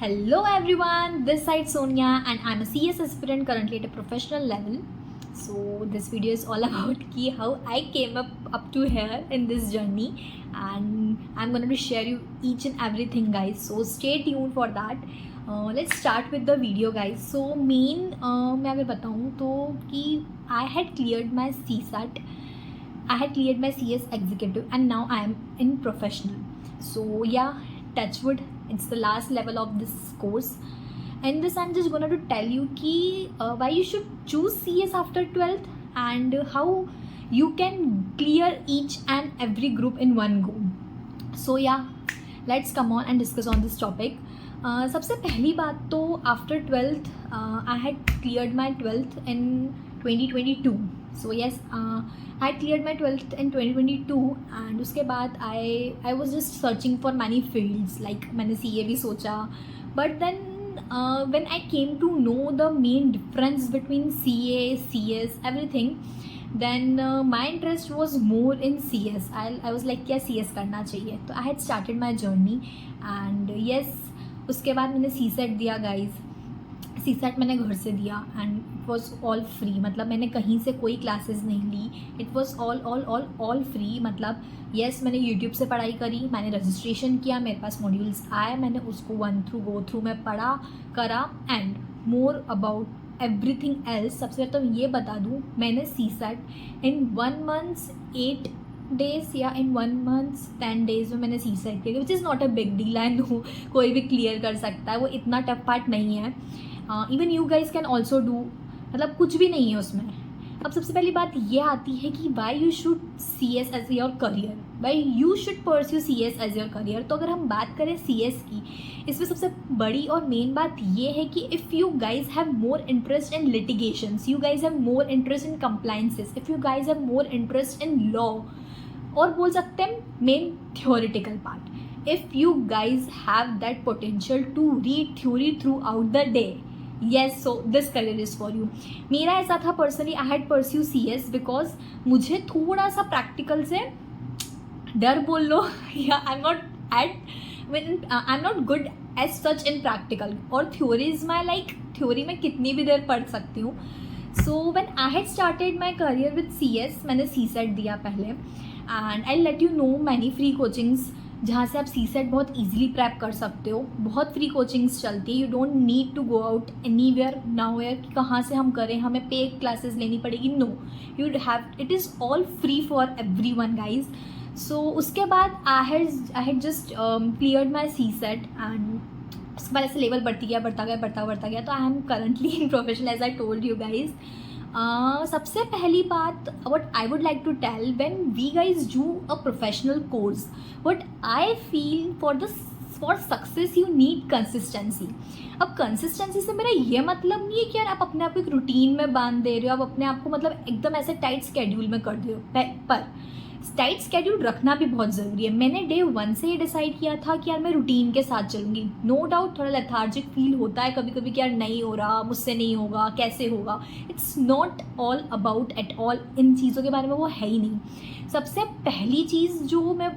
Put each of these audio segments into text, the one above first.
Hello everyone, this side Sonia and I'm a CS aspirant currently at a professional level. So this video is all about how I came up to here in this journey, and I'm going to share you each and everything guys. So stay tuned for that. Let's start with the video guys. So मैं अगर बताऊँ तो कि I had cleared my CSAT, I had cleared my CS executive and now I am in professional. So yeah, touch wood, it's the last level of this course. In this I'm just gonna to tell you ki why you should choose CS after 12th and how you can clear each and every group in one go. So yeah, let's come on and discuss on this topic. सबसे पहली बात तो after 12th I had cleared my 12th in 2022. So yes, I had cleared my 12th in 2022 and उसके बाद I was just searching for many fields, like मैंने CA भी सोचा, but then when I came to know the main difference between CA, CS, everything, then my interest was more in CS. I was like क्या CS करना चाहिए, तो I had started my journey and yes, उसके बाद मैंने CSET दिया guys. CSET मैंने घर से दिया and it was all free. मतलब मैंने कहीं से कोई क्लासेस नहीं ली. It was all free. मतलब येस, मैंने यूट्यूब से पढ़ाई करी, मैंने रजिस्ट्रेशन किया, मेरे पास मॉड्यूल्स आए, मैंने उसको गो थ्रू मैं पढ़ा करा and more about everything else. सबसे पहले तो ये बता दूँ, मैंने CSET इन 1 month 8 days या इन 1 month 10 days में मैंने CSET किया, which is not a big deal. I know कोई भी क्लियर कर सकता है, वो इतना टफ पार्ट नहीं है. Even you guys can also do. मतलब कुछ भी नहीं है उसमें. अब सबसे पहली बात ये आती है कि why you should CS as your career, why you should pursue CS as your career. तो अगर हम बात करें CS की, इसमें सबसे बड़ी और मेन बात ये है कि if you guys have more interest in litigations, you guys have more interest in compliances, if you guys have more interest in law, और बोल सकते हैं main theoretical part, if you guys have that potential to read theory throughout the day, yes, so this career is for you. मेरा ऐसा था personally, I had pursue CS because मुझे थोड़ा सा प्रैक्टिकल से डर बोल लो या I am not good as such in practical, और theory is my like, theory में कितनी भी देर पढ़ सकती हूँ. So when I had started my career with CS, मैंने CSET दिया पहले and I let you know many free coachings जहाँ से आप CSET बहुत ईजिली प्रैप कर सकते हो. बहुत फ्री कोचिंग्स चलती है. You don't need to go out anywhere nowhere कि कहाँ से हम करें, हमें पे क्लासेस लेनी पड़ेगी. No, you have, it is all free for everyone guys. So उसके बाद I had just cleared my CSET and उसके बाद ऐसे लेवल बढ़ता गया. तो I am currently in professional as I told you guys. सबसे पहली बात, what I would like to tell, when we guys do a professional course, what I feel for success you need consistency. अब consistency से मेरा ये मतलब नहीं है कि यार आप अपने आप को एक रूटीन में बांध दे रहे हो, आप अपने आप को मतलब एकदम ऐसे टाइट स्केड्यूल में कर दे रहे हो. पर टाइट स्केड्यूल रखना भी बहुत ज़रूरी है. मैंने डे 1 से ये डिसाइड किया था कि यार मैं रूटीन के साथ चलूँगी. नो डाउट थोड़ा लेथार्जिक फील होता है कभी कभी कि यार नहीं हो रहा, मुझसे नहीं होगा, कैसे होगा. It's not all about at all, इन चीज़ों के बारे में वो है ही नहीं. सबसे पहली चीज़ जो मैं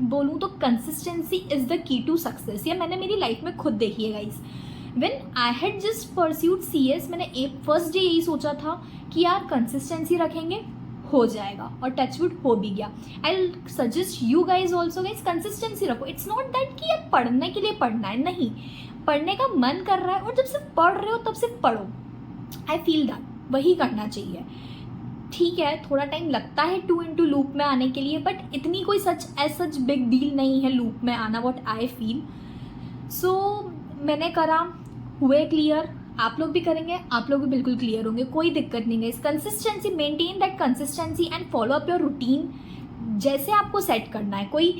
बोलूँ तो consistency is the key to success. ये मैंने मेरी लाइफ में खुद देखी है guys. When I had just pursued CS, मैंने फर्स्ट डे यही सोचा था कि यार कंसिस्टेंसी रखेंगे, हो जाएगा, और टचवुड हो भी गया. I suggest you guys also guys, consistency रखो. इट्स नॉट दैट कि यार पढ़ने के लिए पढ़ना है, नहीं, पढ़ने का मन कर रहा है और जब सिर्फ पढ़ रहे हो तब सिर्फ पढ़ो. आई फील दैट वही करना चाहिए. ठीक है, थोड़ा टाइम लगता है 2 into लूप में आने के लिए, बट इतनी कोई सच बिग डील नहीं है लूप में आना, व्हाट आई फील. सो मैंने करा, हुए क्लियर. आप लोग भी करेंगे, आप लोग भी बिल्कुल क्लियर होंगे, कोई दिक्कत नहीं है. इस consistency, maintain that consistency and follow up your routine. जैसे आपको सेट करना है. कोई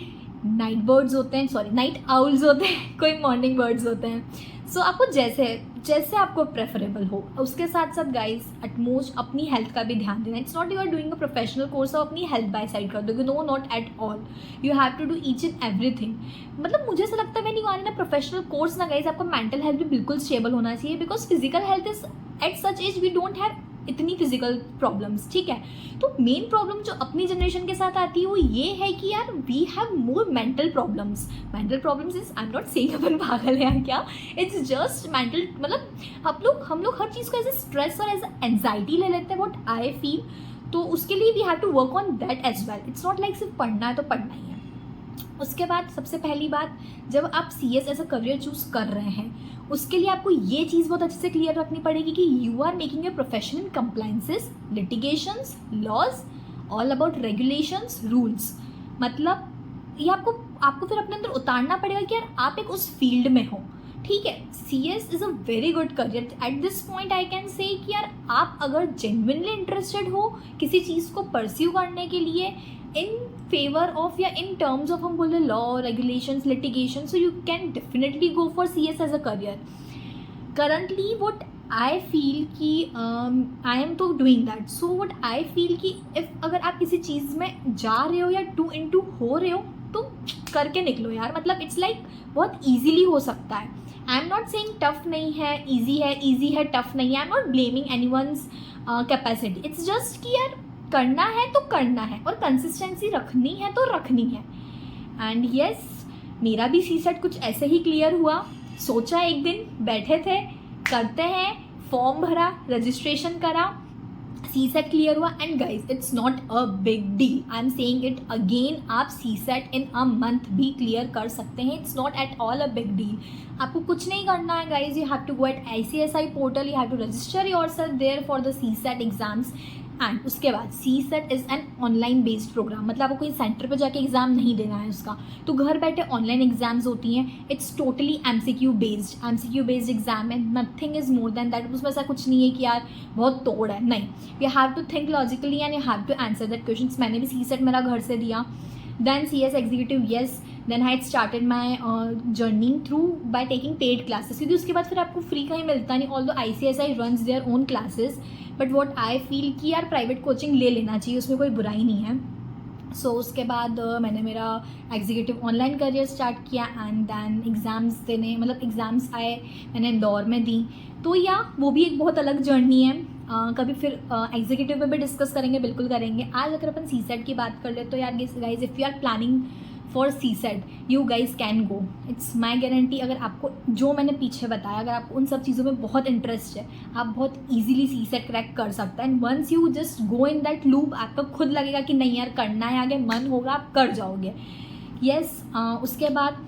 नाइट बर्ड्स होते हैं, सॉरी नाइट आउल्स होते हैं, कोई मॉर्निंग बर्ड्स होते हैं. सो आपको जैसे आपको प्रेफरेबल हो. उसके साथ साथ गाइज एटमोस्ट अपनी हेल्थ का भी ध्यान देना. It's not you are doing a professional course और अपनी हेल्थ बाय साइड कर दोगे. No, not at all. You have to do each and everything. मतलब मुझे ऐसा लगता है when you are in a professional course ना गाइज, आपका मेंटल हेल्थ भी बिल्कुल स्टेबल होना चाहिए, because physical health is at such age we don't have इतनी फिजिकल प्रॉब्लम्स, ठीक है। तो मेन प्रॉब्लम जो अपनी जनरेशन के साथ आती है वो ये है कि यार we have more mental problems is, I am not saying अपन पागल है क्या, इट्स जस्ट मेंटल, मतलब हम लोग हर चीज़ को एज ए स्ट्रेस और एज ए एंजाइटी ले लेते हैं, व्हाट आई फील। तो उसके लिए we have to work on that as well. It's not like सिर्फ पढ़ना है तो पढ़ना ही है। उसके बाद सबसे पहली बात, जब आप CS as a career choose कर रहे हैं उसके लिए आपको ये चीज़ बहुत अच्छे से क्लियर रखनी पड़ेगी कि you are making a profession in compliances, litigations, laws, all about regulations, rules. मतलब ये आपको फिर अपने अंदर उतारना पड़ेगा कि यार आप एक उस फील्ड में हो, ठीक है। CS is a very good career at this point. I can say कि यार आप अगर जेन्युइनली इंटरेस्टेड हो किसी चीज़ को परस्यू करने के लिए इन फेवर ऑफ या इन टर्म्स ऑफ हम बोले law, regulations, litigation, so you can definitely go for CS as a career. Currently what I feel कि आई एम तो doing that, so what I feel कि if अगर आप किसी चीज़ में जा रहे हो या 2 into हो रहे हो तो करके निकलो यार। मतलब इट्स लाइक बहुत ईजीली हो सकता है। I am not saying tough नहीं है, ईजी है, टफ नहीं है। I am not blaming any one's capacity. It's just कि यार करना है तो करना है और कंसिस्टेंसी रखनी है तो रखनी है। एंड येस, मेरा भी CSET कुछ ऐसे ही क्लियर हुआ। सोचा एक दिन बैठे थे करते हैं, फॉर्म भरा, रजिस्ट्रेशन करा, CSET क्लियर हुआ। And guys it's not a big deal, I am saying it again, आप CSET इन अ मंथ भी क्लियर कर सकते हैं। It's not at all a big deal. आपको कुछ नहीं करना है guys, you have to go at ICSI portal, you have to register yourself there for the CSET exams. And उसके बाद CSET is an online based program, मतलब आपको कोई सेंटर पे जाके एग्ज़ाम नहीं देना है उसका, तो घर बैठे ऑनलाइन एग्जाम्स होती हैं। It's totally MCQ based exam है, nothing is more than that. उसमें ऐसा कुछ नहीं है कि यार बहुत तोड़ है, नहीं। You have to think logically and you have to answer that question. मैंने भी CSET मेरा घर से दिया, then CS executive, yes, then I started my journey through by taking paid classes, क्योंकि उसके बाद फिर आपको फ्री कहीं मिलता नहीं। Although ICSI runs their own classes, but what I feel कि यार प्राइवेट कोचिंग ले लेना चाहिए, उसमें कोई बुराई नहीं है। सो उसके बाद मैंने मेरा एग्जीक्यूटिव ऑनलाइन करियर स्टार्ट किया एंड दैन एग्ज़ाम्स देने, मतलब एग्ज़ाम्स आए, मैंने इंदौर में दी। तो या वो भी एक बहुत अलग जर्नी है। कभी फिर एग्जीक्यूटिव पे भी डिस्कस करेंगे, बिल्कुल करेंगे। आज अगर अपन CSET की बात कर ले तो यार guys, if you are planning for CSET you guys can go, it's my guarantee. अगर आपको जो मैंने पीछे बताया, अगर आपको उन सब चीज़ों में बहुत इंटरेस्ट है, आप बहुत ईजिली CSET क्रैक कर सकते हैं। And once you just go in that loop, आपको खुद लगेगा कि नहीं यार करना है, आगे मन होगा, आप कर जाओगे। येस, उसके बाद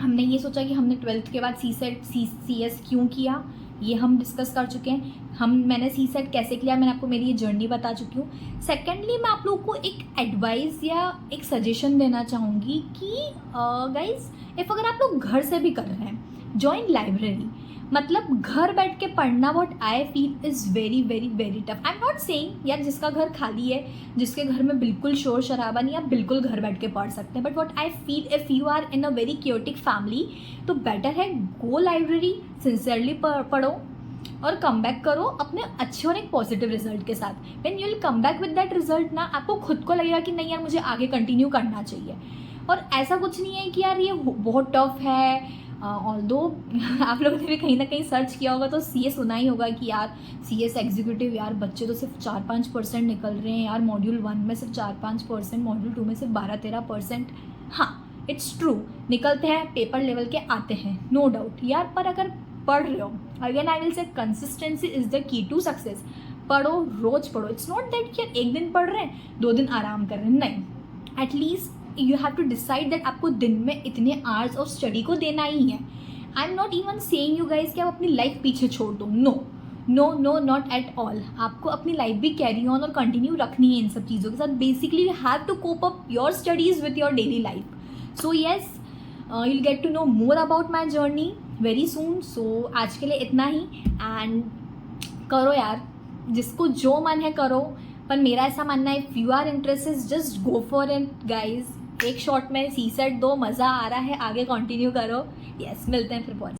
हमने ये सोचा कि हमने 12th के बाद CS क्यों किया, ये हम डिस्कस कर चुके हैं। मैंने CSET कैसे किया, मैंने आपको मेरी ये जर्नी बता चुकी हूँ। सेकेंडली मैं आप लोगों को एक एडवाइस या एक सजेशन देना चाहूँगी कि गाइज, इफ़ अगर आप लोग घर से भी कर रहे हैं, जॉइन लाइब्रेरी। मतलब घर बैठ के पढ़ना, what I feel is very very very tough. I am not saying यार जिसका घर खाली है, जिसके घर में बिल्कुल शोर शराबा नहीं, आप बिल्कुल घर बैठ के पढ़ सकते हैं। But what I feel, if you are in a very chaotic family, तो बेटर है गो लाइब्रेरी, सिंसियरली पढ़ो और कम बैक करो अपने अच्छे और एक पॉजिटिव रिजल्ट के साथ। When you will come back with that result ना, आपको खुद को लगेगा कि नहीं यार मुझे आगे कंटिन्यू करना चाहिए। और ऐसा कुछ नहीं है कि यार ये बहुत टफ है। ऑल्दो आप लोगों ने भी कहीं ना कहीं सर्च किया होगा तो CS सुना ही होगा कि यार CS एग्जीक्यूटिव, यार बच्चे तो सिर्फ 4-5% निकल रहे हैं यार, मॉड्यूल 1 में सिर्फ 4-5%, मॉड्यूल 2 में सिर्फ 12-13%। हाँ, इट्स ट्रू, निकलते हैं, पेपर लेवल के आते हैं, नो डाउट यार। पर अगर पढ़ रहे हो, again I will say consistency is the key to success. पढ़ो, रोज पढ़ो। इट्स नॉट दैट कि यार एक दिन पढ़ रहे हैं 2 दिन आराम कर रहे हैं, नहीं। At least you have to decide that आपको दिन में इतने आवर्स और स्टडी को देना ही है। I am not even saying you guys कि आप अपनी लाइफ पीछे छोड़ दो, नो, नॉट एट ऑल। आपको अपनी लाइफ भी कैरी ऑन और कंटिन्यू रखनी है इन सब चीज़ों के साथ। Basically you have to cope up your studies with your daily life. So yes, you'll get to know more about my journey very soon. So आज के लिए इतना ही। एंड करो यार, जिसको जो मन है करो, पर मेरा ऐसा मानना है if you are interested just go for it guys. एक शॉट में CSET दो, मज़ा आ रहा है, आगे कंटिन्यू करो। यस, मिलते हैं फिर बहुत।